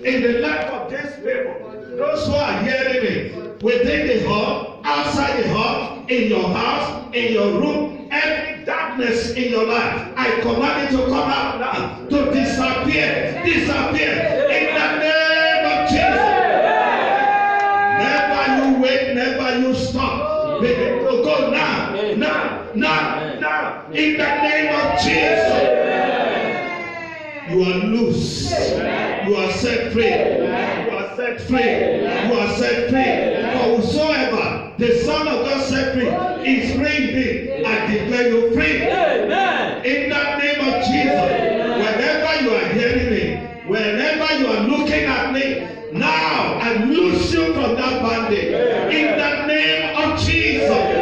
in the life of these people, those who are hearing me, within the hall, outside the hall, in your house, in your room, every darkness in your life, I command it to come out now, to disappear, disappear, in the name of Jesus. Never you wait, never you stop. Begin to go now, now, now, now, in the name of Jesus. You are loose. You are set free. You are set free. You are set free. For whosoever the Son of God set free is free indeed. I declare you free. In the name of Jesus. Whenever you are hearing me, whenever you are looking at me, now I loose you from that bondage. In the name of Jesus.